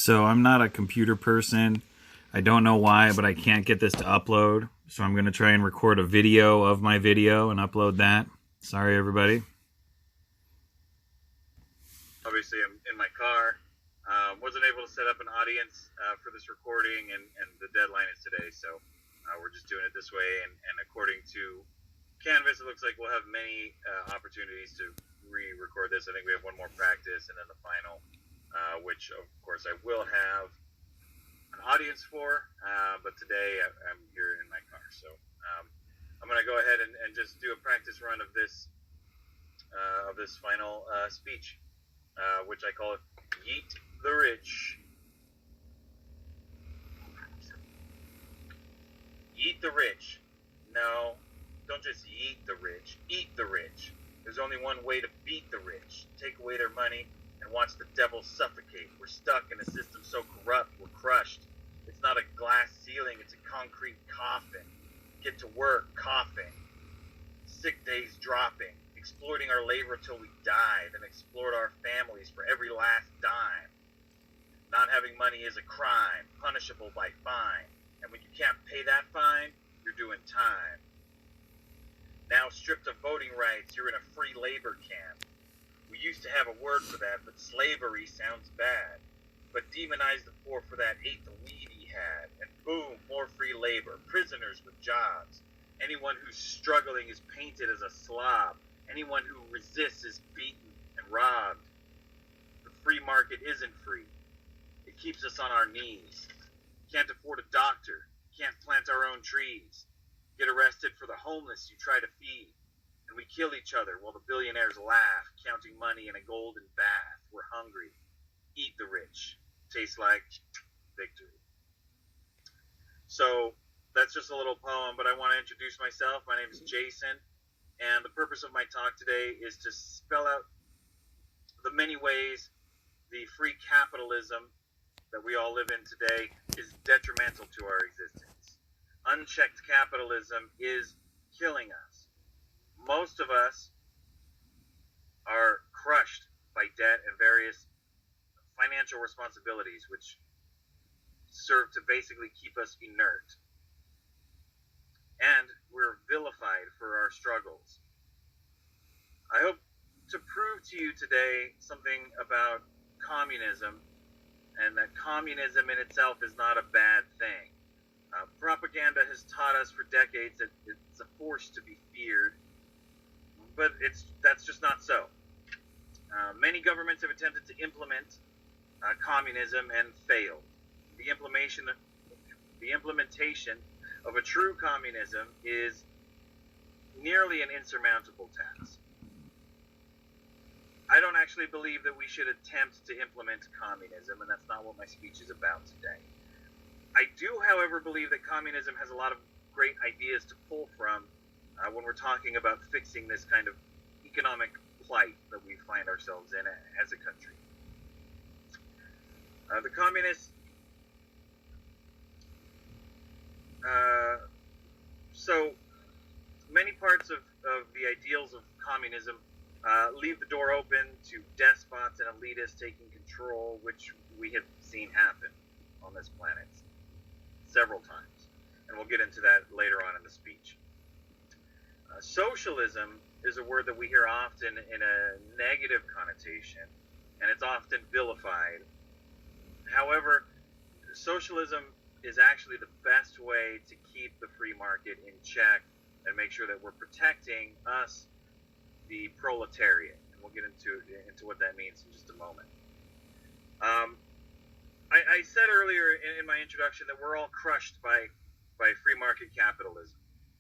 So I'm not a computer person. I don't know why, but I can't get this to upload. So I'm going to try and record a video of my video and upload that. Sorry, everybody. Obviously, I'm in my car. Wasn't able to set up an audience for this recording, and the deadline is today. So we're just doing it this way. And according to Canvas, it looks like we'll have many opportunities to re-record this. I think we have one more practice, and then the final, which, of course, I will have an audience for. But today, I'm here in my car. So I'm going to go ahead and just do a practice run of this final speech, which I call it Yeet the Rich. Yeet the rich. No, don't just yeet the rich. Eat the rich. There's only one way to beat the rich. Take away their money and watch the devil suffocate. We're stuck in a system so corrupt, we're crushed. It's not a glass ceiling, it's a concrete coffin. Get to work, coughing. Sick days dropping. Exploiting our labor till we die, then exploit our families for every last dime. Not having money is a crime, punishable by fine. And when you can't pay that fine, you're doing time. Now stripped of voting rights, you're in a free labor camp. We used to have a word for that, but slavery sounds bad. But demonize the poor for that ate the weed he had. And boom, more free labor, prisoners with jobs. Anyone who's struggling is painted as a slob. Anyone who resists is beaten and robbed. The free market isn't free. It keeps us on our knees. Can't afford a doctor. Can't plant our own trees. Get arrested for the homeless you try to feed. And we kill each other while the billionaires laugh, counting money in a golden bath. We're hungry. Eat the rich. Tastes like victory. So that's just a little poem, but I want to introduce myself. My name is Jason. And the purpose of my talk today is to spell out the many ways the free capitalism that we all live in today is detrimental to our existence. Unchecked capitalism is killing us. Most of us are crushed by debt and various financial responsibilities, which serve to basically keep us inert. And we're vilified for our struggles. I hope to prove to you today something about communism, and that communism in itself is not a bad thing. Propaganda has taught us for decades that it's a force to be feared, but that's just not so. Many governments have attempted to implement communism and failed. The implementation of a true communism is nearly an insurmountable task. I don't actually believe that we should attempt to implement communism, and that's not what my speech is about today. I do, however, believe that communism has a lot of great ideas to pull from when we're talking about fixing this kind of economic plight that we find ourselves in as a country. The communists so many parts of the ideals of communism leave the door open to despots and elitists taking control, which we have seen happen on this planet several times. And we'll get into that later on in the speech. Socialism is a word that we hear often in a negative connotation, and it's often vilified. However, socialism is actually the best way to keep the free market in check and make sure that we're protecting us, the proletariat. And we'll get into what that means in just a moment. I said earlier in my introduction that we're all crushed by free market capitalism.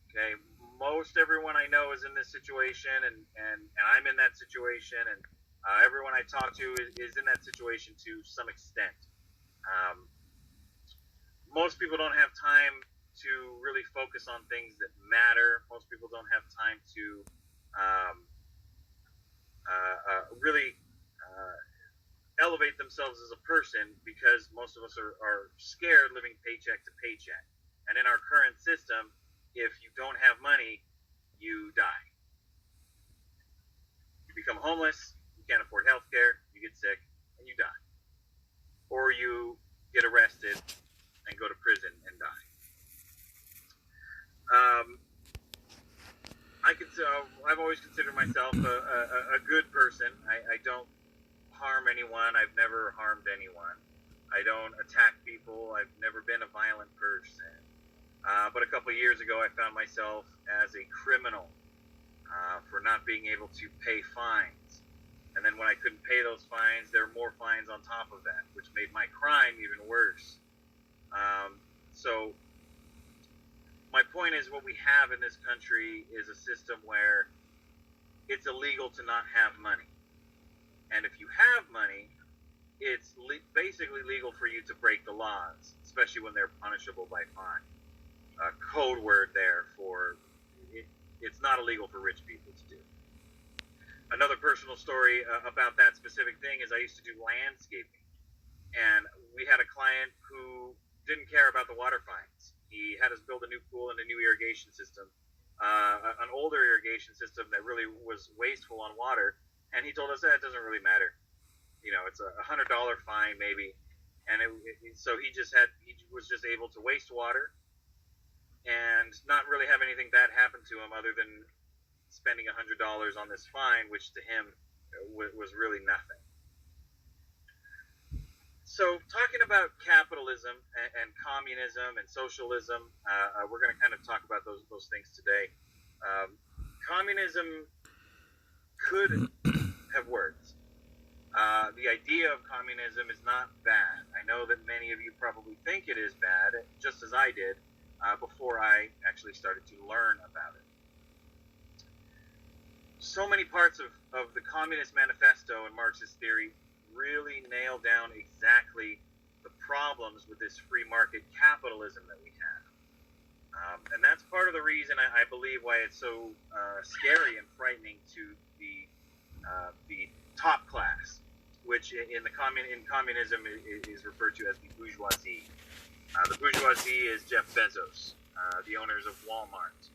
Okay, most everyone I know is in this situation, and I'm in that situation, and everyone I talk to is in that situation to some extent. Most people don't have time to really focus on things that matter. Most people don't have time to really elevate themselves as a person, because most of us are scared living paycheck to paycheck. And in our current system, if you don't have money, you die. You become homeless, you can't afford health care, you get sick, and you die. or you get arrested and go to prison and die. I've always considered myself a good person. I don't harm anyone. I've never harmed anyone. I don't attack people. I've never been a violent person. But a couple of years ago, I found myself as a criminal for not being able to pay fines. And then when I couldn't pay those fines, there were more fines on top of that, which made my crime even worse. So my point is, what we have in this country is a system where it's illegal to not have money. And if you have money, it's basically legal for you to break the laws, especially when they're punishable by fine. A code word there for it, it's not illegal for rich people to do. Another personal story about that specific thing is I used to do landscaping. And we had a client who didn't care about the water fines. He had us build a new pool and a new irrigation system, an older irrigation system that really was wasteful on water. And he told us that it doesn't really matter. You know, it's a $100 fine maybe. And so he was just able to waste water and not really have anything bad happen to him other than spending $100 on this fine, which to him was really nothing. So talking about capitalism and communism and socialism, we're going to kind of talk about those things today. Communism could have worked. The idea of communism is not bad. I know that many of you probably think it is bad, just as I did, before I actually started to learn about it. So many parts of the Communist Manifesto and Marxist theory really nail down exactly the problems with this free market capitalism that we have. And that's part of the reason I believe why it's so scary and frightening to the top class, which in communism is referred to as the bourgeoisie. The bourgeoisie is Jeff Bezos, the owners of Walmart,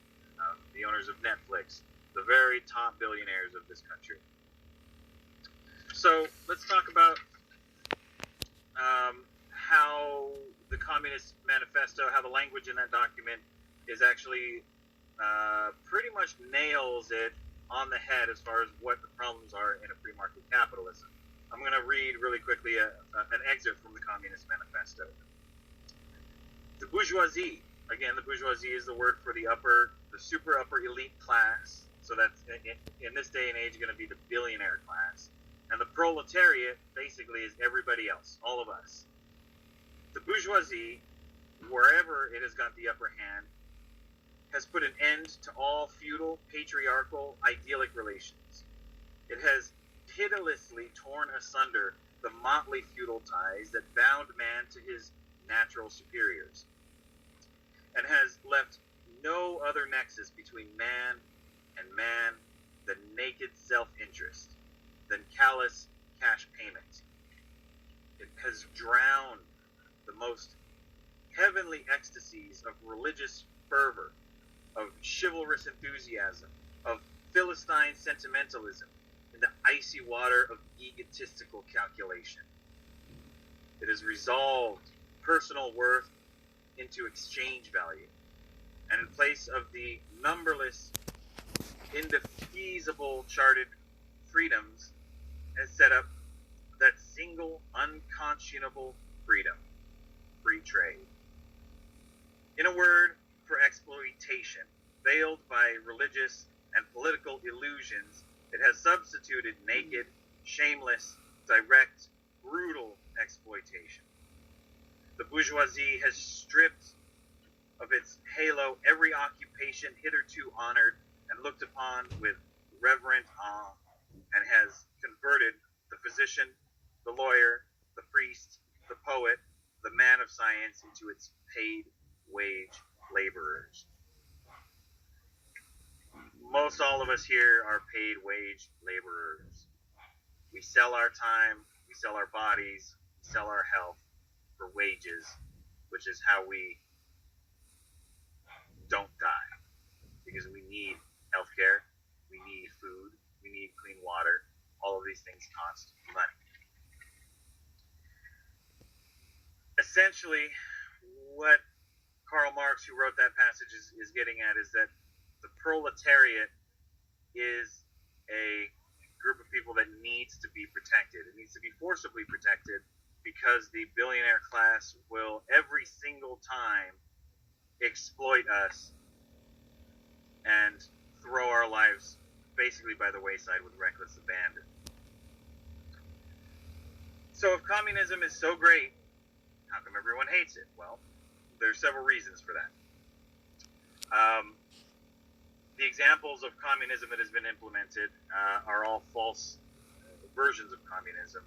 the owners of Netflix, the very top billionaires of this country. So let's talk about how the Communist Manifesto, how the language in that document is actually pretty much nails it on the head as far as what the problems are in a free market capitalism. I'm going to read really quickly an excerpt from the Communist Manifesto. The bourgeoisie, again, the bourgeoisie is the word for the super upper elite class. So that's, in this day and age, going to be the billionaire class. And the proletariat, basically, is everybody else, all of us. The bourgeoisie, wherever it has got the upper hand, has put an end to all feudal, patriarchal, idyllic relations. It has pitilessly torn asunder the motley feudal ties that bound man to his natural superiors, and has left no other nexus between man and man than naked self-interest, than callous cash payment. It has drowned the most heavenly ecstasies of religious fervor, of chivalrous enthusiasm, of Philistine sentimentalism, in the icy water of egotistical calculation. It has resolved personal worth into exchange value, and in place of the numberless, indefeasible charted freedoms, has set up that single unconscionable freedom, free trade. In a word, for exploitation, veiled by religious and political illusions, it has substituted naked, shameless, direct, brutal exploitation. The bourgeoisie has stripped of its halo every occupation hitherto honored and looked upon with reverent awe, and has converted the physician, the lawyer, the priest, the poet, the man of science into its paid wage laborers. Most all of us here are paid wage laborers. We sell our time, we sell our bodies, we sell our health for wages, which is how we don't die. Because we need healthcare, we need food, we need clean water. All of these things cost money. essentially, what Karl Marx, who wrote that passage, is getting at is that the proletariat is a group of people that needs to be protected. It needs to be forcibly protected because the billionaire class will every single time exploit us and throw our lives basically by the wayside with reckless abandon. So if communism is so great, how come everyone hates it? Well, there's several reasons for that. The examples of communism that has been implemented are all false versions of communism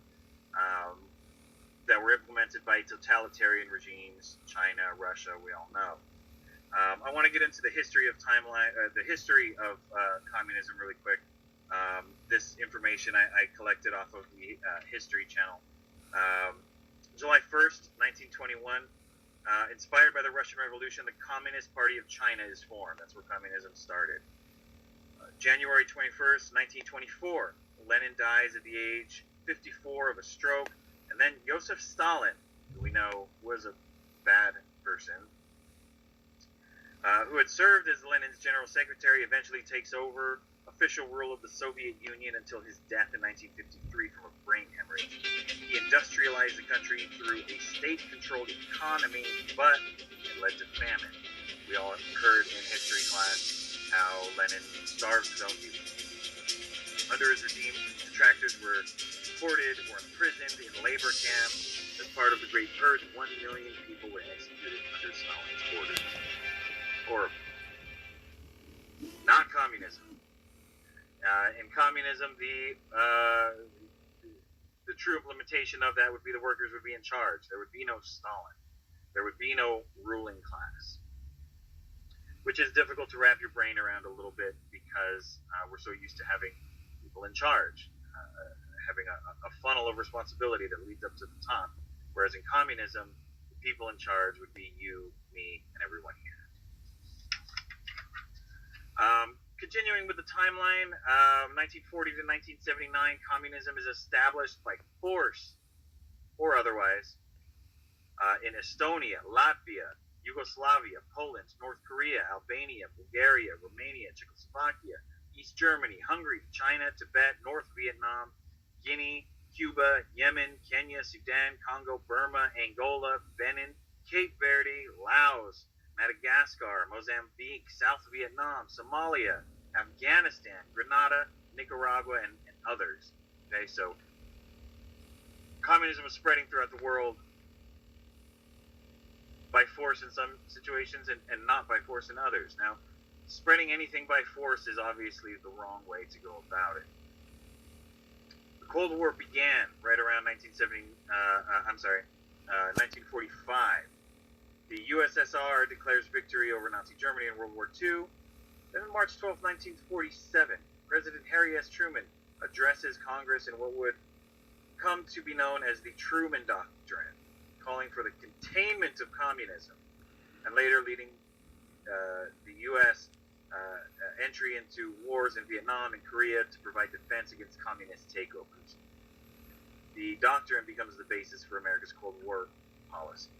that were implemented by totalitarian regimes, China, Russia, we all know. I want to get into the history of communism really quick. This information I collected off of the History Channel. July 1st, 1921, inspired by the Russian Revolution, the Communist Party of China is formed. That's where communism started. January 21st, 1924, Lenin dies at the age 54 of a stroke. And then Joseph Stalin, who we know was a bad person, who had served as Lenin's general secretary, eventually takes over official rule of the Soviet Union until his death in 1953 from a brain hemorrhage. He industrialized the country through a state-controlled economy, but it led to famine. We all heard in history class how Lenin starved his own people. Under his regime, detractors were deported or imprisoned in labor camps. As part of the Great Purge, 1 million people were executed under Stalin's orders. Horrible. Not communism. In communism, the true implementation of that would be the workers would be in charge. There would be no Stalin. There would be no ruling class, which is difficult to wrap your brain around a little bit because we're so used to having people in charge, having a funnel of responsibility that leads up to the top. Whereas in communism, the people in charge would be you, me, and everyone here. Continuing with the timeline, 1940 to 1979, communism is established by force or otherwise in Estonia, Latvia, Yugoslavia, Poland, North Korea, Albania, Bulgaria, Romania, Czechoslovakia, East Germany, Hungary, China, Tibet, North Vietnam, Guinea, Cuba, Yemen, Kenya, Sudan, Congo, Burma, Angola, Benin, Cape Verde, Laos, Madagascar, Mozambique, South Vietnam, Somalia, Afghanistan, Grenada, Nicaragua, and others. Okay, so communism is spreading throughout the world by force in some situations and not by force in others. Now, spreading anything by force is obviously the wrong way to go about it. The Cold War began right around 1945. The USSR declares victory over Nazi Germany in World War II. Then on March 12, 1947, President Harry S. Truman addresses Congress in what would come to be known as the Truman Doctrine, calling for the containment of communism, and later leading the U.S. Entry into wars in Vietnam and Korea to provide defense against communist takeovers. The doctrine becomes the basis for America's Cold War policy.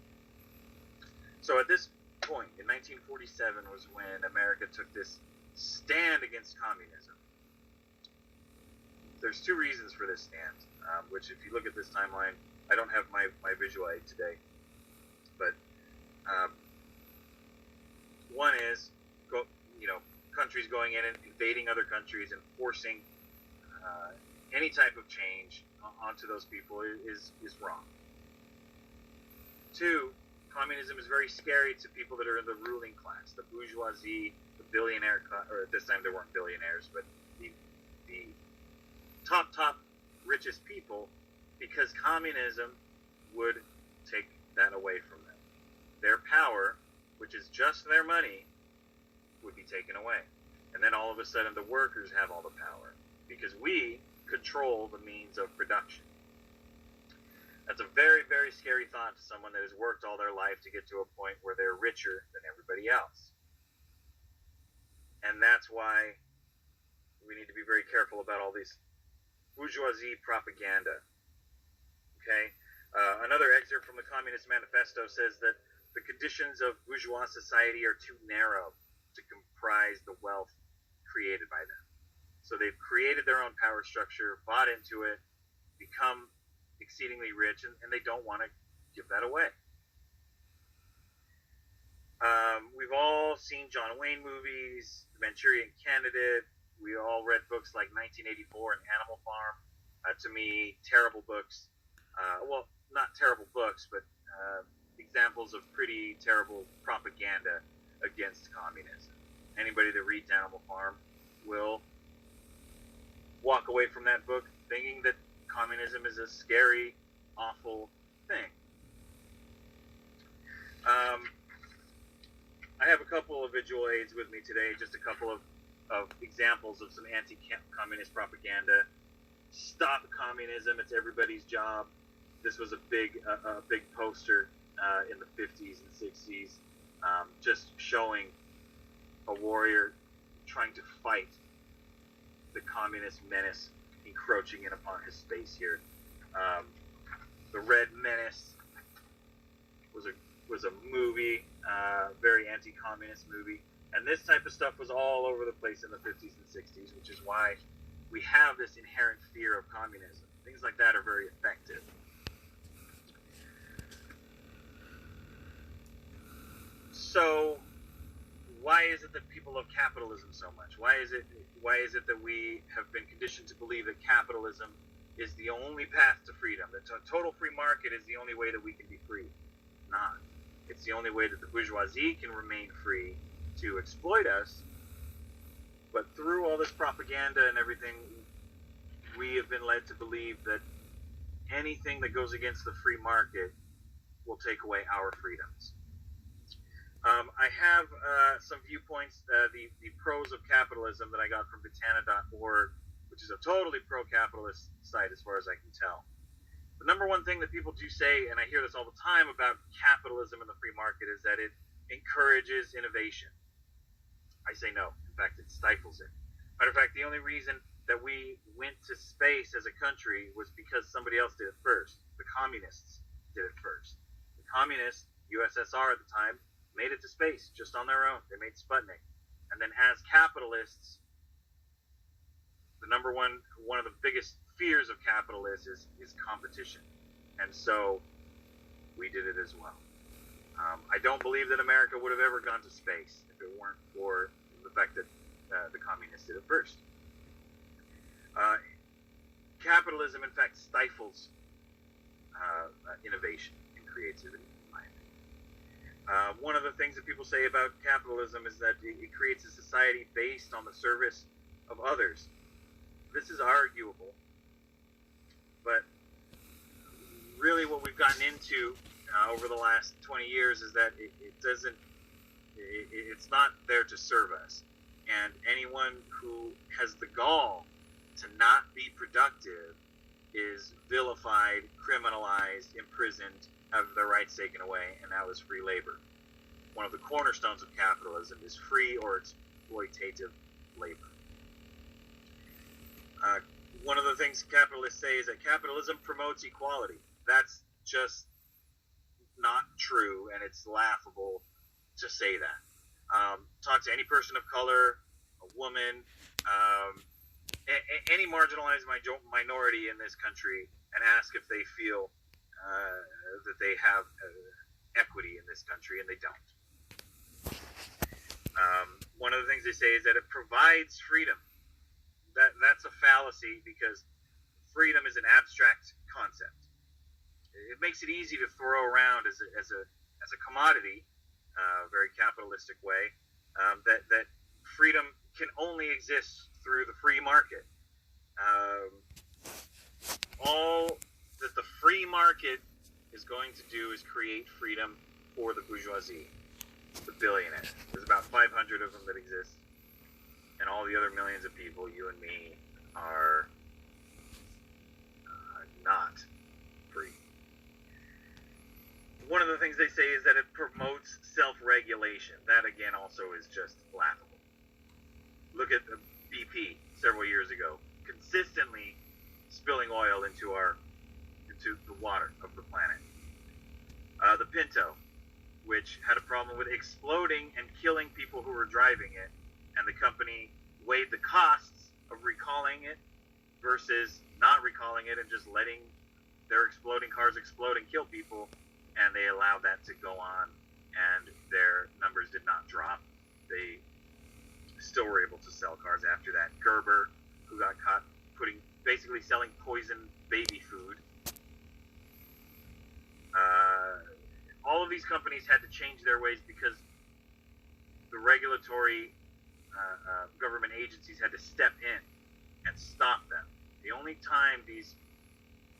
So at this point, in 1947, was when America took this stand against communism. There's two reasons for this stand, which if you look at this timeline, I don't have my visual aid today, but one is, countries going in and invading other countries and forcing any type of change onto those people is wrong. Two, communism is very scary to people that are in the ruling class, the bourgeoisie, the billionaire class, or at this time there weren't billionaires, but the top richest people, because communism would take that away from them. Their power, which is just their money, would be taken away. And then all of a sudden the workers have all the power because we control the means of production. That's a very, very scary thought to someone that has worked all their life to get to a point where they're richer than everybody else. And that's why we need to be very careful about all these bourgeoisie propaganda. Okay? Another excerpt from the Communist Manifesto says that the conditions of bourgeois society are too narrow to comprise the wealth created by them. So they've created their own power structure, bought into it, become exceedingly rich, and they don't want to give that away. We've all seen John Wayne movies, The Manchurian Candidate. We all read books like 1984 and Animal Farm. To me, terrible books. Well, not terrible books, but examples of pretty terrible propaganda against communism. Anybody that reads Animal Farm will walk away from that book thinking that communism is a scary, awful thing. I have a couple of visual aids with me today, just a couple of examples of some anti-communist propaganda. Stop communism, it's everybody's job. This was a big poster in the 50s and 60s, just showing a warrior trying to fight the communist menace encroaching in upon his space here. The Red Menace was a movie, very anti-communist movie, and this type of stuff was all over the place in the 50s and 60s, which is why we have this inherent fear of communism. Things like that are very effective. So, why is it that people love capitalism so much? Why is it that we have been conditioned to believe that capitalism is the only path to freedom? That a total free market is the only way that we can be free? Not. It's the only way that the bourgeoisie can remain free to exploit us. But through all this propaganda and everything, we have been led to believe that anything that goes against the free market will take away our freedoms. I have some viewpoints, the pros of capitalism that I got from Vitana.org, which is a totally pro-capitalist site as far as I can tell. The number one thing that people do say, and I hear this all the time about capitalism and the free market, is that it encourages innovation. I say no. In fact, it stifles it. Matter of fact, the only reason that we went to space as a country was because somebody else did it first. The communists did it first. The communists, USSR at the time, made it to space just on their own. They made Sputnik. And then as capitalists, the number one of the biggest fears of capitalists is competition. And so we did it as well. I don't believe that America would have ever gone to space if it weren't for the fact that the communists did it first. Capitalism, in fact, stifles innovation and creativity. One of the things that people say about capitalism is that it creates a society based on the service of others. This is arguable, but really what we've gotten into over the last 20 years is that it's not there to serve us. And anyone who has the gall to not be productive is vilified, criminalized, imprisoned, have their rights taken away, and that was free labor. One of the cornerstones of capitalism is free or exploitative labor. One of the things capitalists say is that capitalism promotes equality. That's just not true, and it's laughable to say that. Talk to any person of color, a woman, any marginalized minority in this country, and ask if they feel that they have equity in this country, and they don't. One of the things they say is that it provides freedom. That's a fallacy, because freedom is an abstract concept. It makes it easy to throw around as a commodity, very capitalistic way, that freedom can only exist through the free market. All that the free market is going to do is create freedom for the bourgeoisie, the billionaires. There's about 500 of them that exist, and all the other millions of people, you and me, are not free. One of the things they say is that it promotes self-regulation. That, again, also is just laughable. Look at the BP several years ago, consistently spilling oil into to the water of the planet. The Pinto, which had a problem with exploding and killing people who were driving it, and the company weighed the costs of recalling it versus not recalling it and just letting their exploding cars explode and kill people, and they allowed that to go on, and their numbers did not drop. They still were able to sell cars after that. Gerber, who got caught basically selling poisoned baby food. All of these companies had to change their ways because the regulatory government agencies had to step in and stop them. The only time these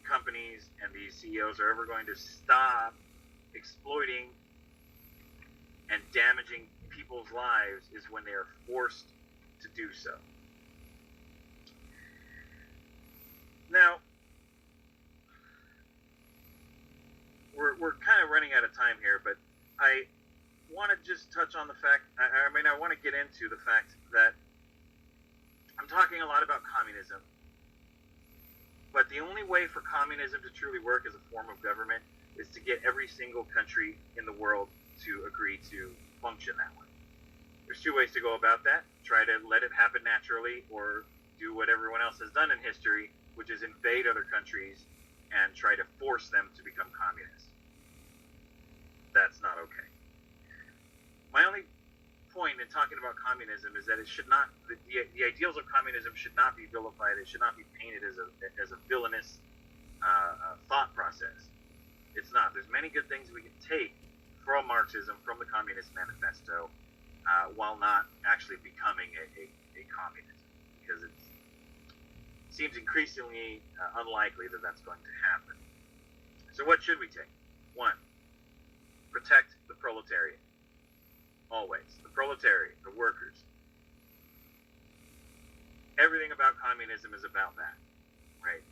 companies and these CEOs are ever going to stop exploiting and damaging people's lives is when they are forced to do so. Now, we're kind of running out of time here, but I want to just touch on the fact, I want to get into the fact that I'm talking a lot about communism, but the only way for communism to truly work as a form of government is to get every single country in the world to agree to function that way. There's two ways to go about that. Try to let it happen naturally, or do what everyone else has done in history, which is invade other countries and try to force them to become communists. That's not okay. My only point in talking about communism is that it should not, the ideals of communism should not be vilified. It should not be painted as a villainous thought process. It's not. There's many good things we can take from Marxism, from the Communist Manifesto, while not actually becoming a communist, because it seems increasingly unlikely that that's going to happen. So what should we take? One, protect the proletariat. Always. The proletariat, the workers. Everything about communism is about that, right?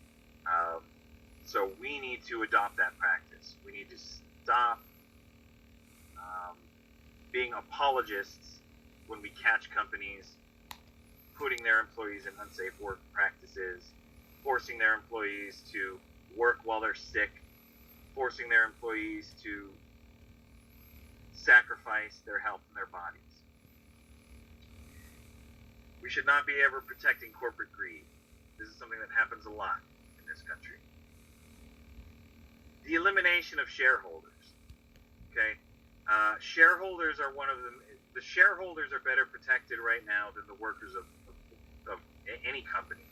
So we need to adopt that practice. We need to stop being apologists when we catch companies putting their employees in unsafe work practices, forcing their employees to work while they're sick, forcing their employees to sacrifice their health and their bodies. We should not be ever protecting corporate greed. This is something that happens a lot in this country. The elimination of shareholders. Okay? Shareholders are one of them. The shareholders are better protected right now than the workers of any company.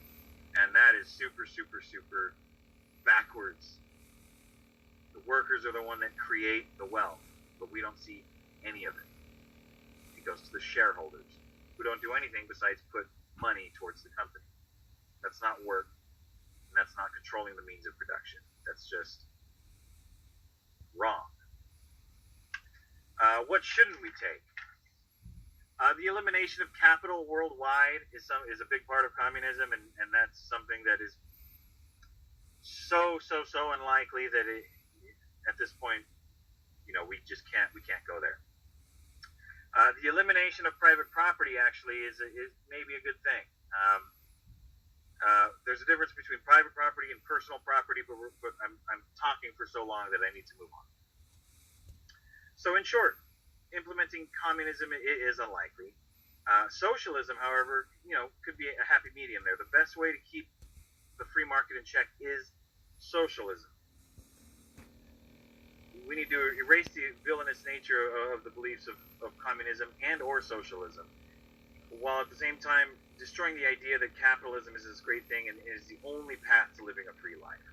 And that is super, super, super backwards. The workers are the one that create the wealth, but we don't see any of it. It goes to the shareholders, who don't do anything besides put money towards the company. That's not work, and that's not controlling the means of production. That's just wrong. What shouldn't we take? The elimination of capital worldwide is a big part of communism, and that's something that is so unlikely that at this point, we can't go there. The elimination of private property actually is maybe a good thing. There's a difference between private property and personal property, but I'm talking for so long that I need to move on. So in short, implementing communism is unlikely. Socialism, however, could be a happy medium there. The best way to keep the free market in check is socialism. We need to erase the villainous nature of the beliefs of communism and or socialism, while at the same time destroying the idea that capitalism is this great thing and is the only path to living a free life.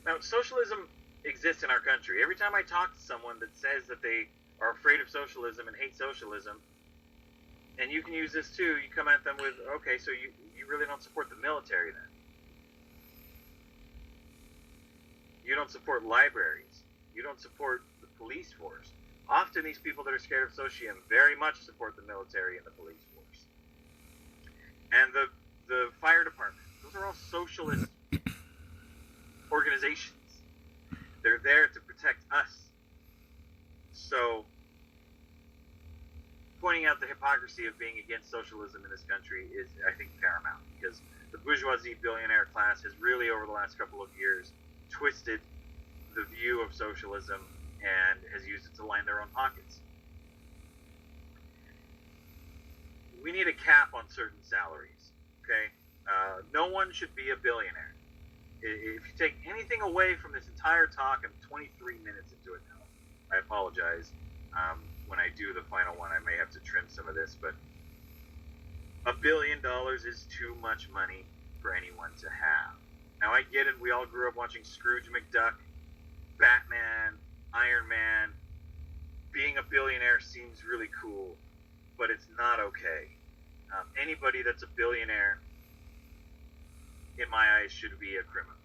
Now, socialism exists in our country. Every time I talk to someone that says that they are afraid of socialism and hate socialism, and you can use this too, you come at them with, okay, so you really don't support the military then. You don't support libraries. You don't support the police force. Often these people that are scared of socialism very much support the military and the police force. And the fire department. Those are all socialist organizations. They're there to protect us. So, pointing out the hypocrisy of being against socialism in this country is, I think, paramount, because the bourgeoisie billionaire class has really, over the last couple of years, twisted the view of socialism and has used it to line their own pockets. We need a cap on certain salaries, okay? No one should be a billionaire. If you take anything away from this entire talk, I'm 23 minutes into it now. I apologize. When I do the final one, I may have to trim some of this, but $1 billion is too much money for anyone to have. Now, I get it. We all grew up watching Scrooge McDuck, Batman, Iron Man. Being a billionaire seems really cool, but it's not okay. Anybody that's a billionaire, in my eyes, should be a criminal.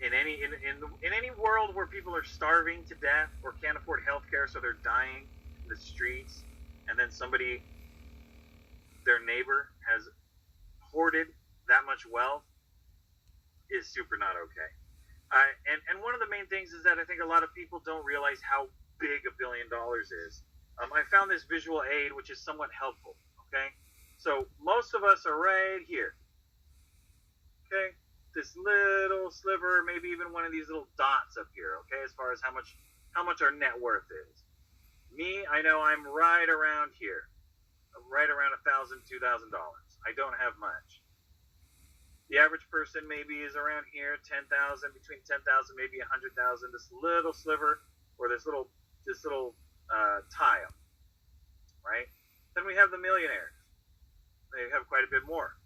In any world where people are starving to death or can't afford health care, so they're dying in the streets, and then somebody, their neighbor, has hoarded that much wealth, is super not okay. And one of the main things is that I think a lot of people don't realize how big $1 billion is. I found this visual aid, which is somewhat helpful. Okay, so most of us are right here. Okay, this little sliver, maybe even one of these little dots up here. Okay, as far as how much our net worth is. Me, I know I'm right around here, right around $1,000, $2,000. I don't have much. The average person maybe is around here, 10,000, between 10,000, maybe 100,000. This little sliver, or this little tile, right? Then we have the millionaires. They have quite a bit more.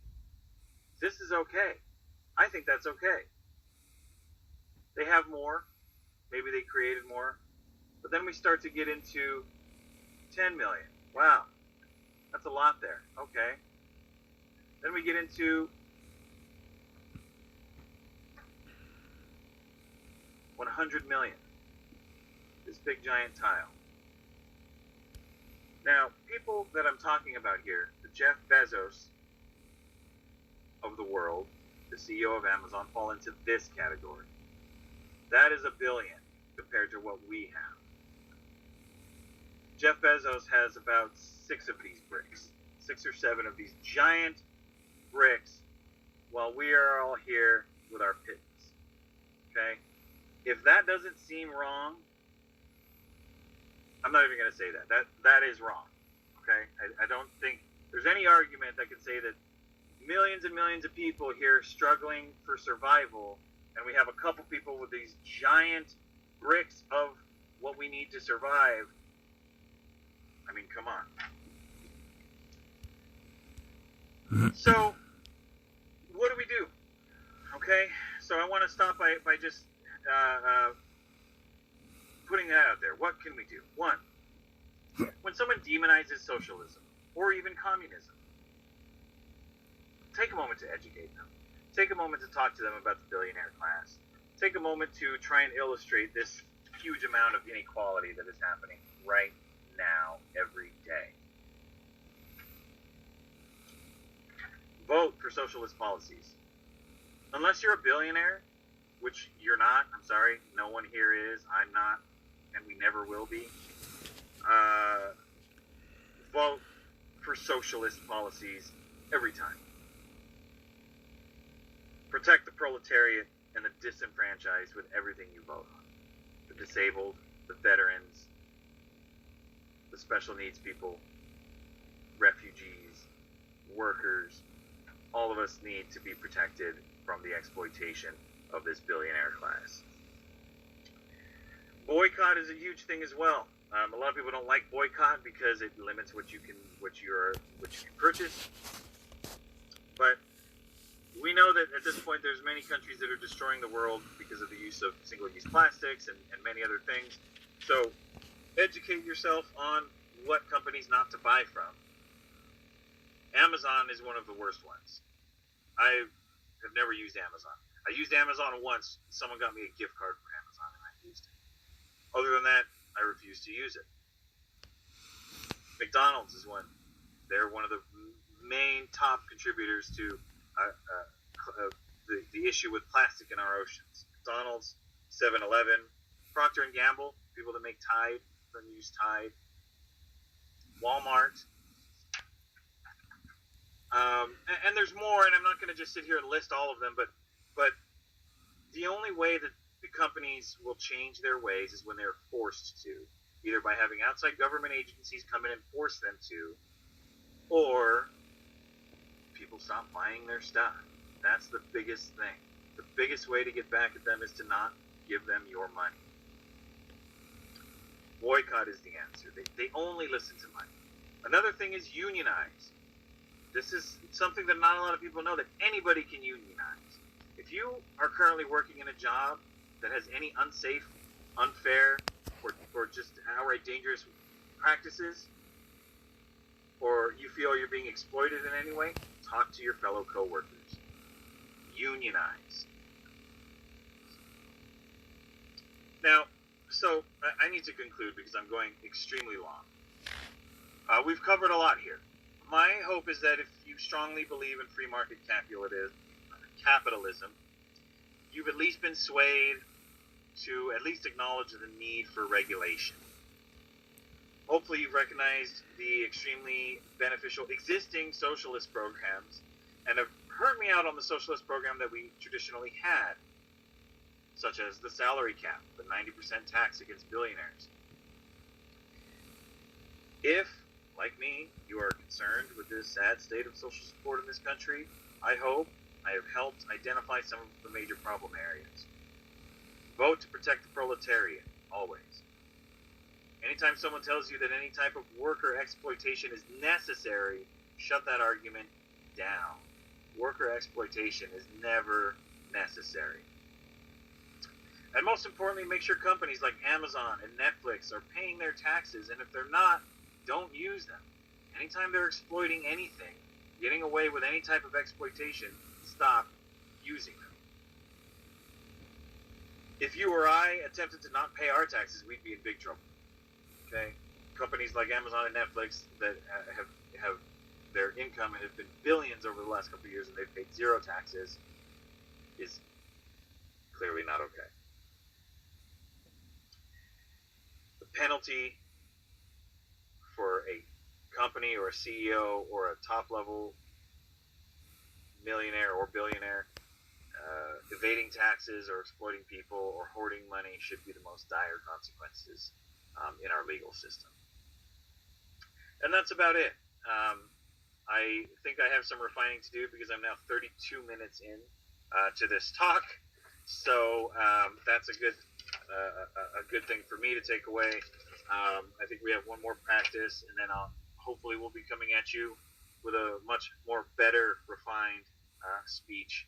This is okay. I think that's okay. They have more. Maybe they created more. But then we start to get into 10 million. Wow. That's a lot there. Okay. Then we get into 100 million. This big giant tile. Now, people that I'm talking about here, the Jeff Bezos of the world, the CEO of Amazon, fall into this category. That is $1 billion compared to what we have. Jeff Bezos has about 6 of these bricks, 6 or 7 of these giant bricks, while we are all here with our pittance. Okay? If that doesn't seem wrong, I'm not even going to say that. That is wrong. Okay? I don't think there's any argument that could say that millions and millions of people here struggling for survival, and we have a couple people with these giant bricks of what we need to survive. I mean, come on. So, what do we do? Okay, so I want to stop by just putting that out there. What can we do? One, when someone demonizes socialism or even communism, take a moment to educate them. Take a moment to talk to them about the billionaire class. Take a moment to try and illustrate this huge amount of inequality that is happening right now, every day. Vote for socialist policies. Unless you're a billionaire, which you're not, I'm sorry, no one here is, I'm not, and we never will be. Vote for socialist policies every time. Protect the proletariat and the disenfranchised with everything you vote on. The disabled, the veterans, the special needs people, refugees, workers. All of us need to be protected from the exploitation of this billionaire class. Boycott is a huge thing as well. A lot of people don't like boycott because it limits what you can purchase. But we know that at this point there's many countries that are destroying the world because of the use of single-use plastics and many other things. So educate yourself on what companies not to buy from. Amazon is one of the worst ones. I have never used Amazon. I used Amazon once. Someone got me a gift card for Amazon and I used it. Other than that, I refuse to use it. McDonald's is one. They're one of the main top contributors to the issue with plastic in our oceans. McDonald's, 7-Eleven, Procter & Gamble, people that make Tide, don't use Tide. Walmart. And there's more, and I'm not going to just sit here and list all of them, but the only way that the companies will change their ways is when they're forced to, either by having outside government agencies come in and force them to, or people stop buying their stuff. That's the biggest thing. The biggest way to get back at them is to not give them your money. Boycott is the answer. They only listen to money. Another thing is unionize. This is something that not a lot of people know, that anybody can unionize. If you are currently working in a job that has any unsafe, unfair, or just outright dangerous practices, or you feel you're being exploited in any way, talk to your fellow coworkers. Unionize. Now, so I need to conclude because I'm going extremely long. We've covered a lot here. My hope is that if you strongly believe in free market capitalism, you've at least been swayed to at least acknowledge the need for regulation. Hopefully you've recognized the extremely beneficial existing socialist programs and have heard me out on the socialist program that we traditionally had, such as the salary cap, the 90% tax against billionaires. If, like me, you are concerned with this sad state of social support in this country, I hope I have helped identify some of the major problem areas. Vote to protect the proletariat, always. Anytime someone tells you that any type of worker exploitation is necessary, shut that argument down. Worker exploitation is never necessary. And most importantly, make sure companies like Amazon and Netflix are paying their taxes, and if they're not, don't use them. Anytime they're exploiting anything, getting away with any type of exploitation, stop using them. If you or I attempted to not pay our taxes, we'd be in big trouble. Okay? Companies like Amazon and Netflix that have their income has been billions over the last couple of years and they've paid zero taxes is clearly not okay. The penalty for a company or a CEO or a top-level millionaire or billionaire evading taxes or exploiting people or hoarding money should be the most dire consequences in our legal system. And that's about it. I think I have some refining to do because I'm now 32 minutes in to this talk. So that's a good thing for me to take away. I think we have one more practice, and then hopefully we'll be coming at you with a much more better refined speech